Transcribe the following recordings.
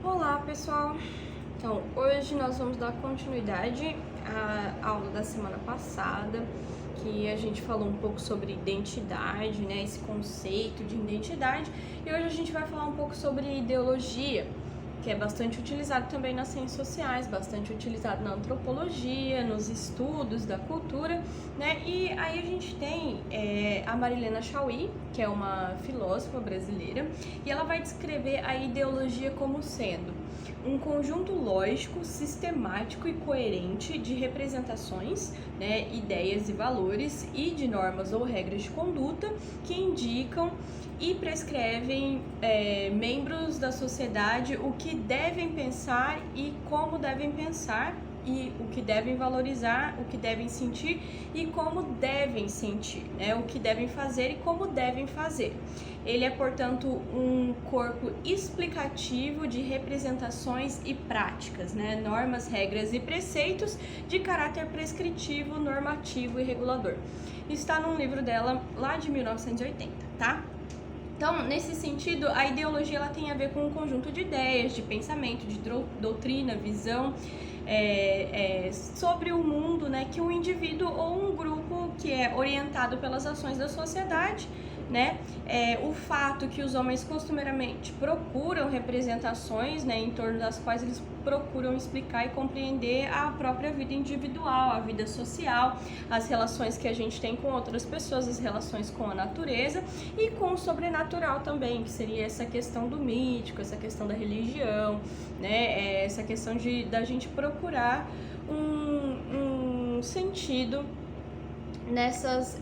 Olá, pessoal! Então, hoje nós vamos dar continuidade à aula da semana passada, que a gente falou um pouco sobre identidade, né, esse conceito de identidade, e hoje a gente vai falar um pouco sobre ideologia, que é bastante utilizado também nas ciências sociais, bastante utilizado na antropologia, nos estudos da cultura, né? E aí a gente tem a Marilena Chaui, que é uma filósofa brasileira, e ela vai descrever a ideologia como sendo um conjunto lógico, sistemático e coerente de representações, né, ideias e valores e de normas ou regras de conduta que indicam e prescrevem membros da sociedade o que devem pensar e como devem pensar, e o que devem valorizar, o que devem sentir e como devem sentir, né? O que devem fazer e como devem fazer. Ele é, portanto, um corpo explicativo de representações e práticas, né? Normas, regras e preceitos de caráter prescritivo, normativo e regulador. Isso está num livro dela lá de 1980, tá? Então, nesse sentido, a ideologia ela tem a ver com um conjunto de ideias, de pensamento, de doutrina, visão sobre o mundo, né, que um indivíduo ou um grupo que é orientado pelas ações da sociedade, né, o fato que os homens costumeiramente procuram representações, né, em torno das quais eles procuram explicar e compreender a própria vida individual, a vida social, as relações que a gente tem com outras pessoas, as relações com a natureza e com o sobrenatural também, que seria essa questão do mítico, essa questão da religião, né, essa questão da gente procurar um sentido nessas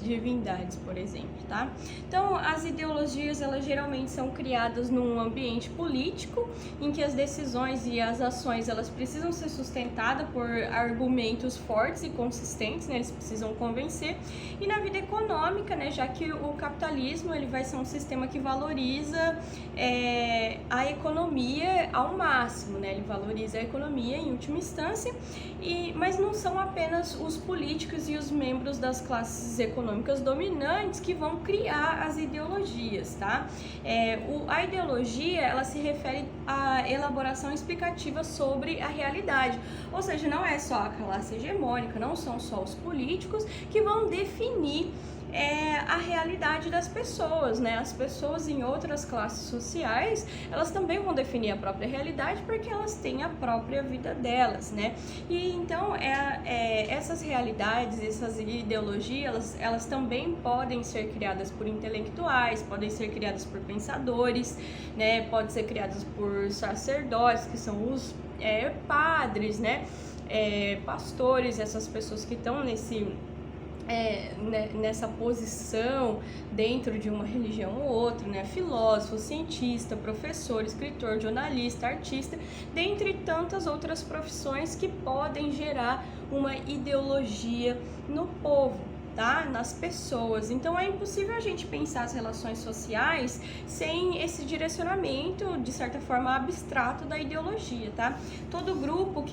divindades, por exemplo, tá? Então, as ideologias, elas geralmente são criadas num ambiente político, em que as decisões e as ações, elas precisam ser sustentadas por argumentos fortes e consistentes, né? Eles precisam convencer. E na vida econômica, né? Já que o capitalismo, ele vai ser um sistema que valoriza a economia ao máximo, né? Ele valoriza a economia em última instância, mas não são apenas os políticos e os membros das classes econômicas dominantes que vão criar as ideologias, tá? A ideologia, ela se refere à elaboração explicativa sobre a realidade, ou seja, não é só a classe hegemônica, não são só os políticos que vão definir a realidade das pessoas, né? As pessoas em outras classes sociais, elas também vão definir a própria realidade porque elas têm a própria vida delas, né? E então, essas realidades, essas ideologias, elas também podem ser criadas por intelectuais, podem ser criadas por pensadores, né? Podem ser criadas por sacerdotes, que são os padres, né? Pastores, essas pessoas que estão nessa posição dentro de uma religião ou outra, né? Filósofo, cientista, professor, escritor, jornalista, artista, dentre tantas outras profissões que podem gerar uma ideologia no povo, tá? Nas pessoas. Então é impossível a gente pensar as relações sociais sem esse direcionamento, de certa forma, abstrato da ideologia, tá? Todo grupo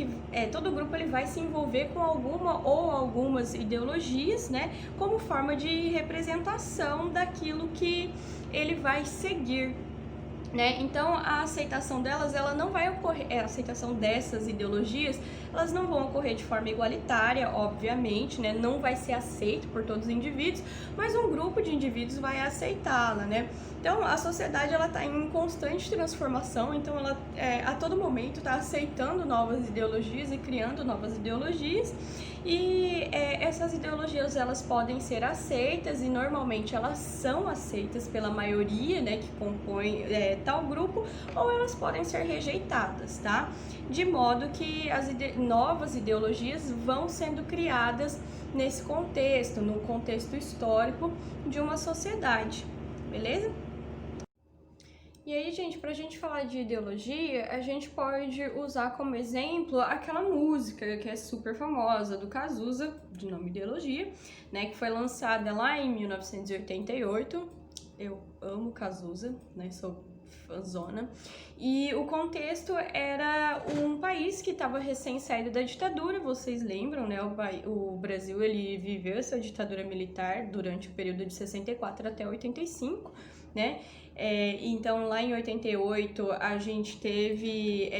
ele vai se envolver com alguma ou algumas ideologias, né? Como forma de representação daquilo que ele vai seguir, né? Então a aceitação delas, ela não vai ocorrer, a aceitação dessas ideologias, elas não vão ocorrer de forma igualitária, obviamente, né? Não vai ser aceito por todos os indivíduos, mas um grupo de indivíduos vai aceitá-la, né? Então a sociedade, ela está em constante transformação, então ela a todo momento está aceitando novas ideologias e criando novas ideologias, e essas ideologias, elas podem ser aceitas, e normalmente elas são aceitas pela maioria, né, que compõe tal grupo, ou elas podem ser rejeitadas, tá? De modo que as novas ideologias vão sendo criadas nesse contexto, no contexto histórico de uma sociedade, beleza? E aí, gente, pra gente falar de ideologia, a gente pode usar como exemplo aquela música que é super famosa, do Cazuza, de nome Ideologia, né, que foi lançada lá em 1988. Eu amo Cazuza, né, sou fãzona. E o contexto era um país que estava recém saído da ditadura, vocês lembram, né? O Brasil, ele viveu essa ditadura militar durante o período de 64 até 85, né? Então, lá em 88, a gente teve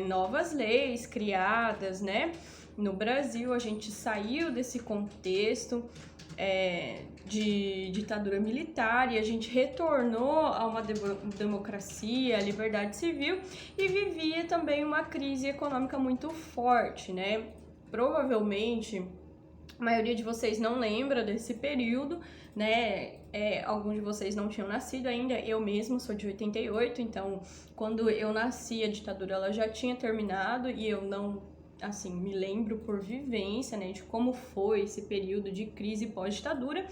novas leis criadas, né? No Brasil, a gente saiu desse contexto de ditadura militar e a gente retornou a uma democracia, liberdade civil e vivia também uma crise econômica muito forte, né? Provavelmente a maioria de vocês não lembra desse período, né? Alguns de vocês não tinham nascido ainda, eu mesma sou de 88, então quando eu nasci a ditadura ela já tinha terminado e eu não, assim, me lembro por vivência, né, de como foi esse período de crise pós-ditadura,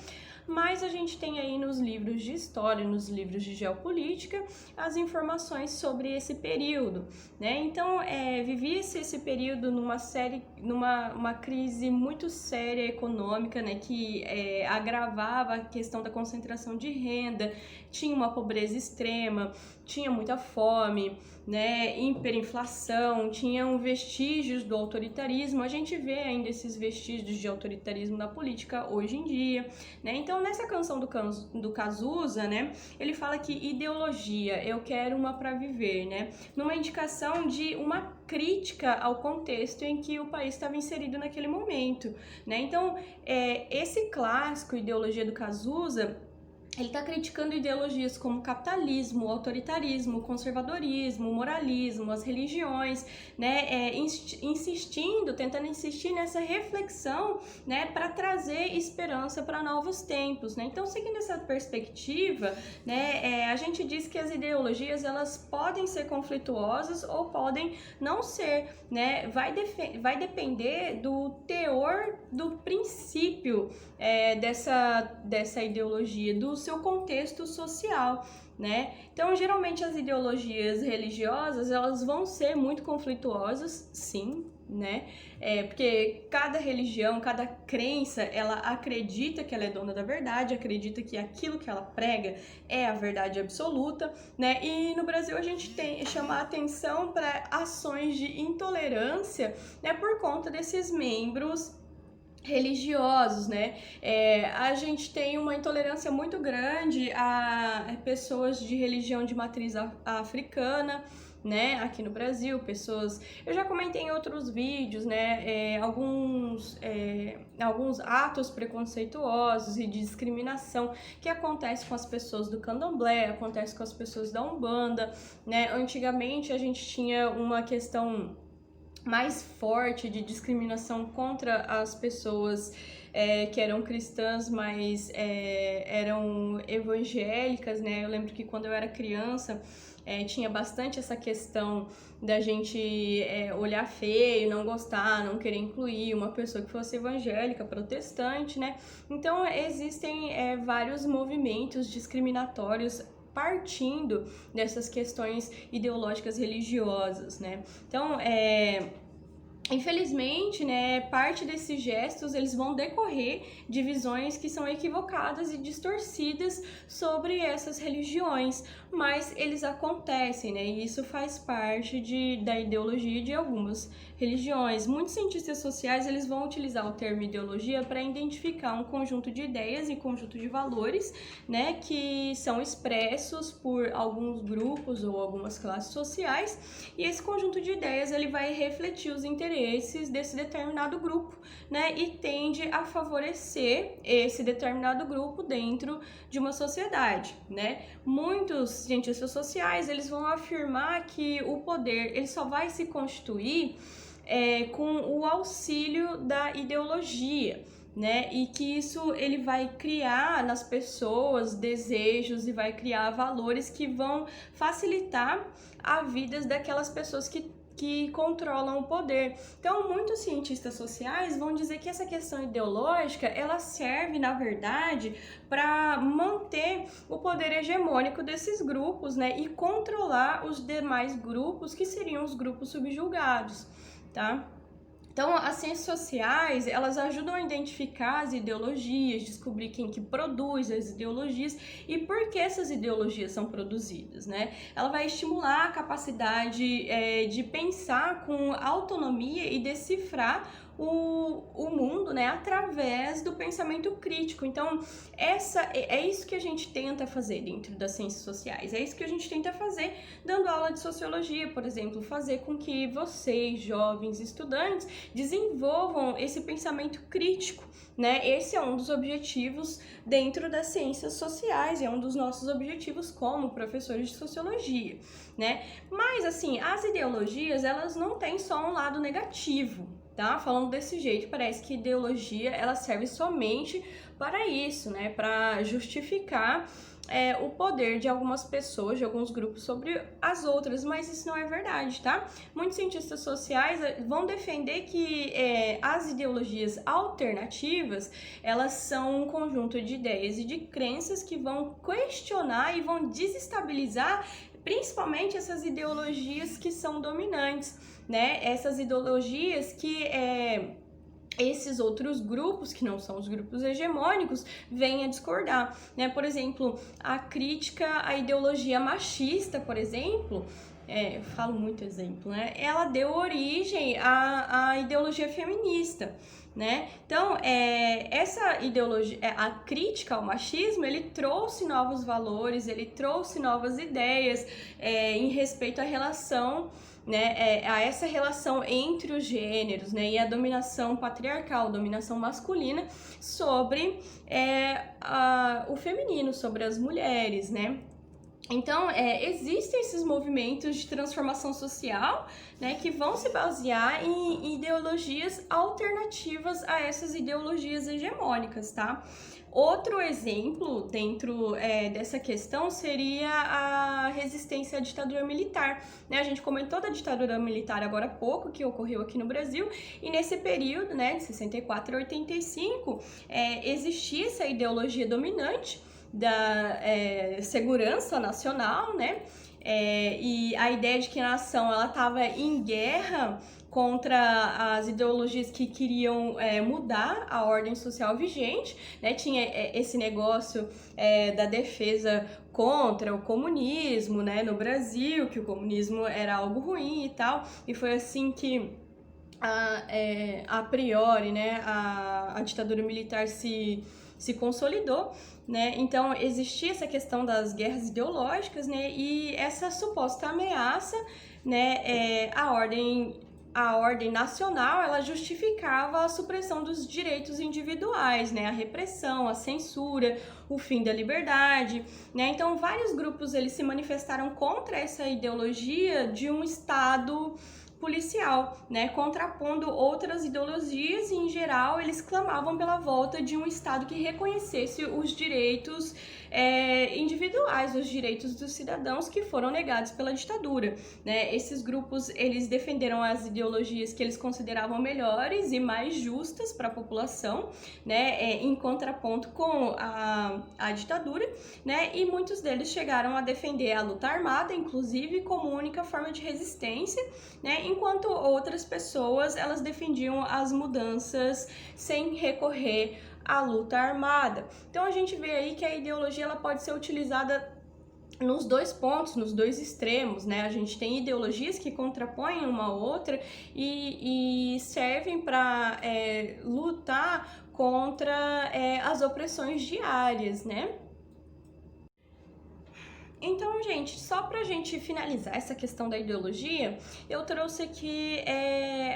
mas a gente tem aí nos livros de história, nos livros de geopolítica, as informações sobre esse período, né? Então, vivia-se esse período numa crise muito séria econômica, né, que agravava a questão da concentração de renda, tinha uma pobreza extrema, tinha muita fome, né, hiperinflação, tinham vestígios do autoritarismo. A gente vê ainda esses vestígios de autoritarismo na política hoje em dia, né? Então, nessa canção do Cazuza, né, ele fala que ideologia, eu quero uma para viver, né? Numa indicação de uma crítica ao contexto em que o país estava inserido naquele momento, né? Então, esse clássico, Ideologia do Cazuza, ele está criticando ideologias como capitalismo, autoritarismo, conservadorismo, moralismo, as religiões, né, tentando insistir nessa reflexão, né, para trazer esperança para novos tempos, né. Então, seguindo essa perspectiva, né, a gente diz que as ideologias elas podem ser conflituosas ou podem não ser, né, vai depender do teor do princípio dessa ideologia, do seu contexto social, né? Então, geralmente as ideologias religiosas, elas vão ser muito conflituosas, sim, né? Porque cada religião, cada crença, ela acredita que ela é dona da verdade, acredita que aquilo que ela prega é a verdade absoluta, né? E no Brasil a gente chama a atenção para ações de intolerância, né? Por conta desses membros religiosos, né? A gente tem uma intolerância muito grande a pessoas de religião de matriz africana, né? Aqui no Brasil, pessoas... Eu já comentei em outros vídeos, né? Alguns atos preconceituosos e de discriminação que acontecem com as pessoas do candomblé, acontece com as pessoas da Umbanda, né? Antigamente a gente tinha uma questão mais forte de discriminação contra as pessoas que eram cristãs, mas eram evangélicas, né? Eu lembro que quando eu era criança tinha bastante essa questão da gente olhar feio, não gostar, não querer incluir uma pessoa que fosse evangélica, protestante, né? Então existem vários movimentos discriminatórios partindo dessas questões ideológicas religiosas, né? Então, infelizmente, né, parte desses gestos eles vão decorrer de visões que são equivocadas e distorcidas sobre essas religiões, mas eles acontecem, né, e isso faz parte da ideologia de algumas religiões. Muitos cientistas sociais eles vão utilizar o termo ideologia para identificar um conjunto de ideias e conjunto de valores, né, que são expressos por alguns grupos ou algumas classes sociais, e esse conjunto de ideias ele vai refletir os interesses desse determinado grupo, né, e tende a favorecer esse determinado grupo dentro de uma sociedade, né. Muitos cientistas sociais eles vão afirmar que o poder ele só vai se constituir com o auxílio da ideologia, né? E que isso ele vai criar nas pessoas desejos e vai criar valores que vão facilitar a vida daquelas pessoas que controlam o poder. Então, muitos cientistas sociais vão dizer que essa questão ideológica, ela serve, na verdade, para manter o poder hegemônico desses grupos, né? E controlar os demais grupos, que seriam os grupos subjugados, tá? Então, as ciências sociais, elas ajudam a identificar as ideologias, descobrir quem que produz as ideologias e por que essas ideologias são produzidas, né? Ela vai estimular a capacidade de pensar com autonomia e decifrar o mundo, né, através do pensamento crítico. Então, é isso que a gente tenta fazer dentro das ciências sociais, é isso que a gente tenta fazer dando aula de sociologia, por exemplo, fazer com que vocês, jovens estudantes, desenvolvam esse pensamento crítico, né? Esse é um dos objetivos dentro das ciências sociais, é um dos nossos objetivos como professores de sociologia, né? Mas, assim, as ideologias, elas não têm só um lado negativo, tá? Falando desse jeito, parece que ideologia, ela serve somente para isso, né? Para justificar o poder de algumas pessoas, de alguns grupos sobre as outras, mas isso não é verdade, tá? Muitos cientistas sociais vão defender que as ideologias alternativas, elas são um conjunto de ideias e de crenças que vão questionar e vão desestabilizar principalmente essas ideologias que são dominantes, né? Essas ideologias que esses outros grupos, que não são os grupos hegemônicos, vêm a discordar, né? Por exemplo, a crítica à ideologia machista, por exemplo, eu falo muito exemplo, né? Ela deu origem à ideologia feminista, né? Então, essa ideologia, a crítica ao machismo, ele trouxe novos valores, ele trouxe novas ideias em respeito à relação, né, a essa relação entre os gêneros, né, e a dominação patriarcal, a dominação masculina sobre o feminino, sobre as mulheres, né? Então, existem esses movimentos de transformação social, né, que vão se basear em ideologias alternativas a essas ideologias hegemônicas, tá? Outro exemplo dentro dessa questão seria a resistência à ditadura militar, né? A gente comentou da ditadura militar agora há pouco, que ocorreu aqui no Brasil, e nesse período, né, de 64 a 85, existia essa ideologia dominante da segurança nacional, né? E a ideia de que a nação ela estava em guerra contra as ideologias que queriam mudar a ordem social vigente, né? Tinha esse negócio da defesa contra o comunismo, né? No Brasil, que o comunismo era algo ruim e tal, e foi assim que a priori, né? A ditadura militar se consolidou, né? Então existia essa questão das guerras ideológicas, né? E essa suposta ameaça, né? A ordem nacional, ela justificava a supressão dos direitos individuais, né? A repressão, a censura, o fim da liberdade, né? Então vários grupos eles se manifestaram contra essa ideologia de um Estado policial, né, contrapondo outras ideologias e, em geral, eles clamavam pela volta de um Estado que reconhecesse os direitos individuais, os direitos dos cidadãos que foram negados pela ditadura, né? Esses grupos, eles defenderam as ideologias que eles consideravam melhores e mais justas para a população, né, em contraponto com a ditadura, né, e muitos deles chegaram a defender a luta armada, inclusive, como única forma de resistência, né, enquanto outras pessoas, elas defendiam as mudanças sem recorrer à luta armada. Então a gente vê aí que a ideologia ela pode ser utilizada nos dois pontos, nos dois extremos, né? A gente tem ideologias que contrapõem uma outra e servem para lutar contra as opressões diárias, né? Então, gente, só pra gente finalizar essa questão da ideologia, eu trouxe aqui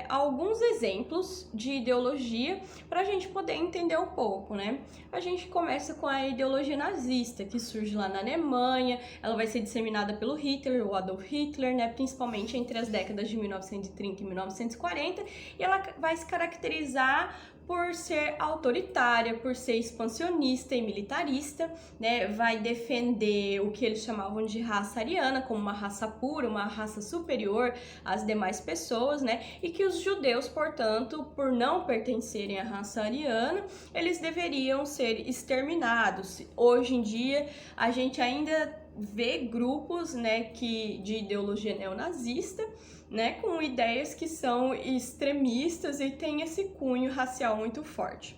alguns exemplos de ideologia pra gente poder entender um pouco, né? A gente começa com a ideologia nazista, que surge lá na Alemanha, ela vai ser disseminada pelo Hitler, o Adolf Hitler, né? Principalmente entre as décadas de 1930 e 1940, e ela vai se caracterizar por ser autoritária, por ser expansionista e militarista, né? Vai defender o que eles chamavam de raça ariana, como uma raça pura, uma raça superior às demais pessoas, né? E que os judeus, portanto, por não pertencerem à raça ariana, eles deveriam ser exterminados. Hoje em dia, a gente ainda vê grupos, né, de ideologia neonazista, né, com ideias que são extremistas e tem esse cunho racial muito forte.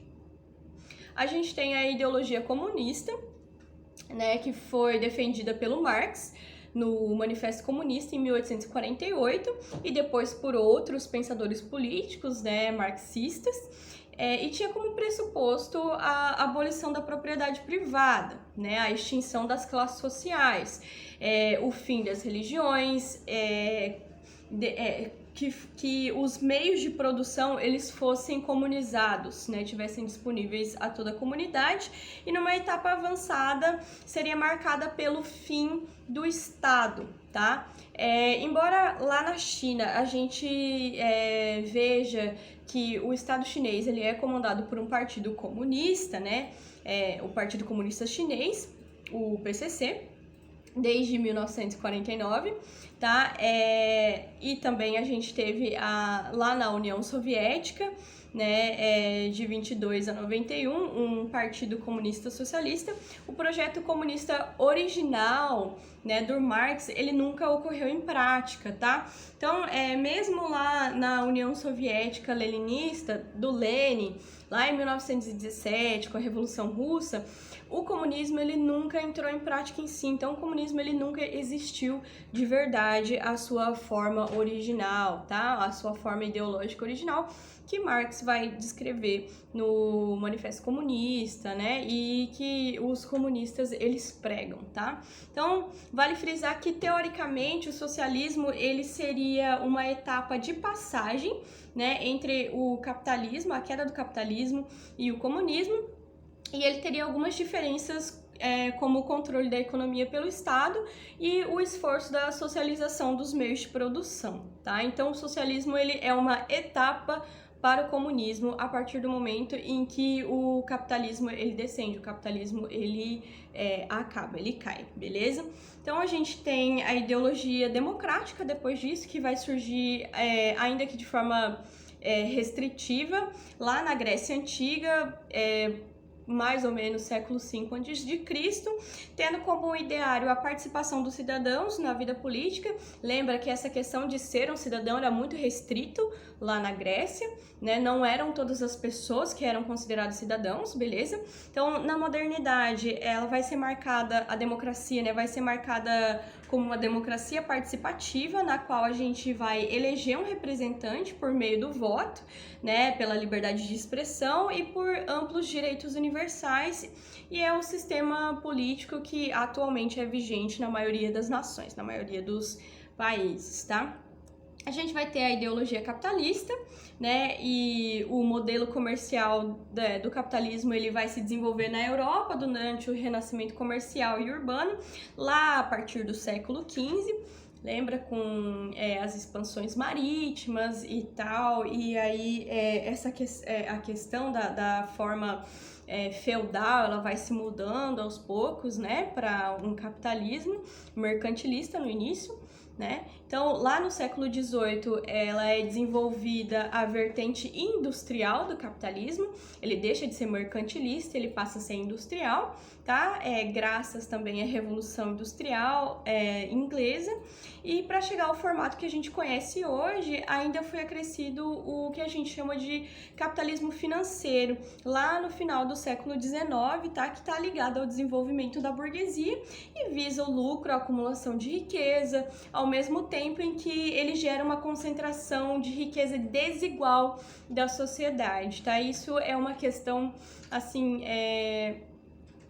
A gente tem a ideologia comunista, né, que foi defendida pelo Marx, no Manifesto Comunista em 1848 e depois por outros pensadores políticos, né, marxistas. E tinha como pressuposto a abolição da propriedade privada, né, a extinção das classes sociais, o fim das religiões, que os meios de produção eles fossem comunizados, né, tivessem disponíveis a toda a comunidade, e numa etapa avançada seria marcada pelo fim do Estado, tá? Embora lá na China a gente veja que o Estado chinês ele é comandado por um partido comunista, né, o Partido Comunista Chinês, o PCC, desde 1949, tá? E também a gente teve lá na União Soviética, né, de 22 a 91, um partido comunista socialista. O projeto comunista original, né, do Marx, ele nunca ocorreu em prática, tá? Então, mesmo lá na União Soviética leninista, do Lenin, lá em 1917, com a Revolução Russa, o comunismo ele nunca entrou em prática em si, então o comunismo ele nunca existiu de verdade a sua forma original, tá? A sua forma ideológica original, que Marx vai descrever no Manifesto Comunista, né? E que os comunistas eles pregam, tá? Então, vale frisar que teoricamente o socialismo ele seria uma etapa de passagem, né, entre o capitalismo, a queda do capitalismo e o comunismo. E ele teria algumas diferenças, como o controle da economia pelo Estado e o esforço da socialização dos meios de produção, tá? Então, o socialismo ele é uma etapa para o comunismo a partir do momento em que o capitalismo ele descende, o capitalismo ele acaba, ele cai, beleza? Então, a gente tem a ideologia democrática depois disso, que vai surgir, ainda que de forma restritiva, lá na Grécia Antiga, mais ou menos século V a.C., tendo como ideário a participação dos cidadãos na vida política. Lembra que essa questão de ser um cidadão era muito restrito lá na Grécia, né? Não eram todas as pessoas que eram consideradas cidadãos, beleza? Então, na modernidade, ela vai ser marcada, a democracia, né, vai ser marcada como uma democracia participativa, na qual a gente vai eleger um representante por meio do voto, né, pela liberdade de expressão e por amplos direitos universais, e é o sistema político que atualmente é vigente na maioria das nações, na maioria dos países, tá? A gente vai ter a ideologia capitalista, né, e o modelo comercial do capitalismo ele vai se desenvolver na Europa durante o renascimento comercial e urbano, lá a partir do século XV, lembra, com as expansões marítimas e tal, e aí a questão da forma feudal, ela vai se mudando aos poucos, né, para um capitalismo mercantilista no início, né? Então, lá no século XVIII, ela é desenvolvida a vertente industrial do capitalismo, ele deixa de ser mercantilista, ele passa a ser industrial, tá? Graças também à Revolução Industrial inglesa, e para chegar ao formato que a gente conhece hoje, ainda foi acrescido o que a gente chama de capitalismo financeiro, lá no final do século XIX, tá? Que está ligado ao desenvolvimento da burguesia e visa o lucro, a acumulação de riqueza, ao mesmo tempo em que ele gera uma concentração de riqueza desigual da sociedade, tá? Isso é uma questão, assim,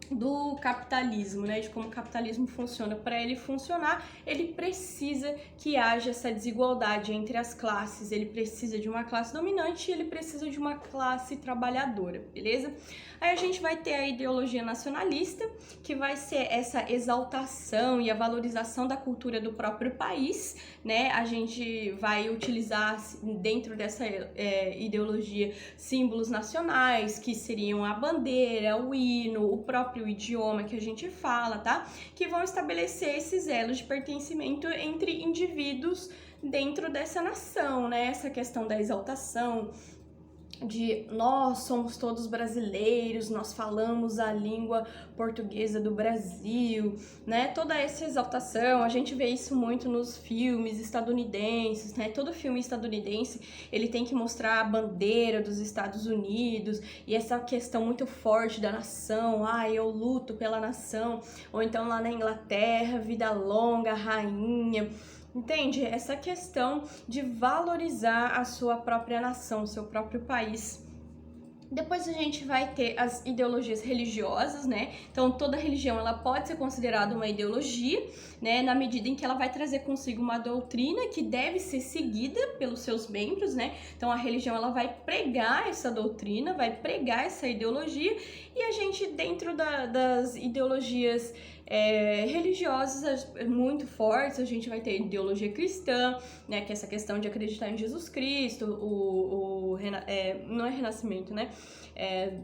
do capitalismo, né, de como o capitalismo funciona. Para ele funcionar, ele precisa que haja essa desigualdade entre as classes, ele precisa de uma classe dominante e ele precisa de uma classe trabalhadora, beleza? Aí a gente vai ter a ideologia nacionalista, que vai ser essa exaltação e a valorização da cultura do próprio país, né? A gente vai utilizar dentro dessa ideologia símbolos nacionais, que seriam a bandeira, o hino, o próprio idioma que a gente fala, tá? Que vão estabelecer esses elos de pertencimento entre indivíduos dentro dessa nação, né? Essa questão da exaltação de nós somos todos brasileiros, nós falamos a língua portuguesa do Brasil, né? Toda essa exaltação, a gente vê isso muito nos filmes estadunidenses, né? Todo filme estadunidense, ele tem que mostrar a bandeira dos Estados Unidos e essa questão muito forte da nação, eu luto pela nação, ou então lá na Inglaterra, vida longa, rainha. Entende? Essa questão de valorizar a sua própria nação, o seu próprio país. Depois a gente vai ter as ideologias religiosas, né? Então toda religião ela pode ser considerada uma ideologia, né? Na medida em que ela vai trazer consigo uma doutrina que deve ser seguida pelos seus membros, né? Então a religião ela vai pregar essa doutrina, vai pregar essa ideologia, e a gente dentro das ideologias religiosas muito fortes, a gente vai ter ideologia cristã, né, que é essa questão de acreditar em Jesus Cristo, não é renascimento, né,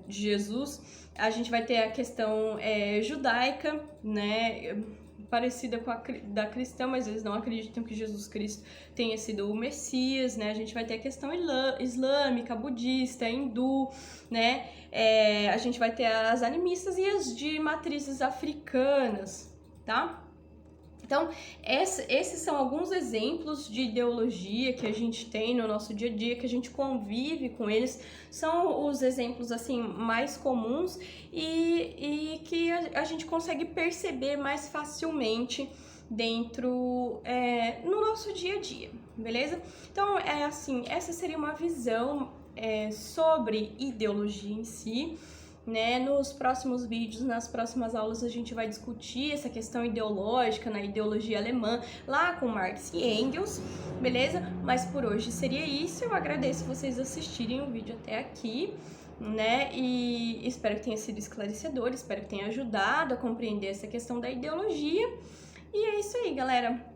de Jesus. A gente vai ter a questão judaica, né, parecida com a da cristã, mas eles não acreditam que Jesus Cristo tenha sido o Messias, né? A gente vai ter a questão islâmica, budista, hindu, né? A gente vai ter as animistas e as de matrizes africanas, tá? Então, esses são alguns exemplos de ideologia que a gente tem no nosso dia a dia, que a gente convive com eles. São os exemplos, assim, mais comuns e que a gente consegue perceber mais facilmente dentro, no nosso dia a dia, beleza? Então, assim, essa seria uma visão sobre ideologia em si. Né? Nos próximos vídeos, nas próximas aulas, a gente vai discutir essa questão ideológica na ideologia alemã, lá com Marx e Engels, beleza? Mas por hoje seria isso. Eu agradeço vocês assistirem o vídeo até aqui, né? E espero que tenha sido esclarecedor, espero que tenha ajudado a compreender essa questão da ideologia. E é isso aí, galera.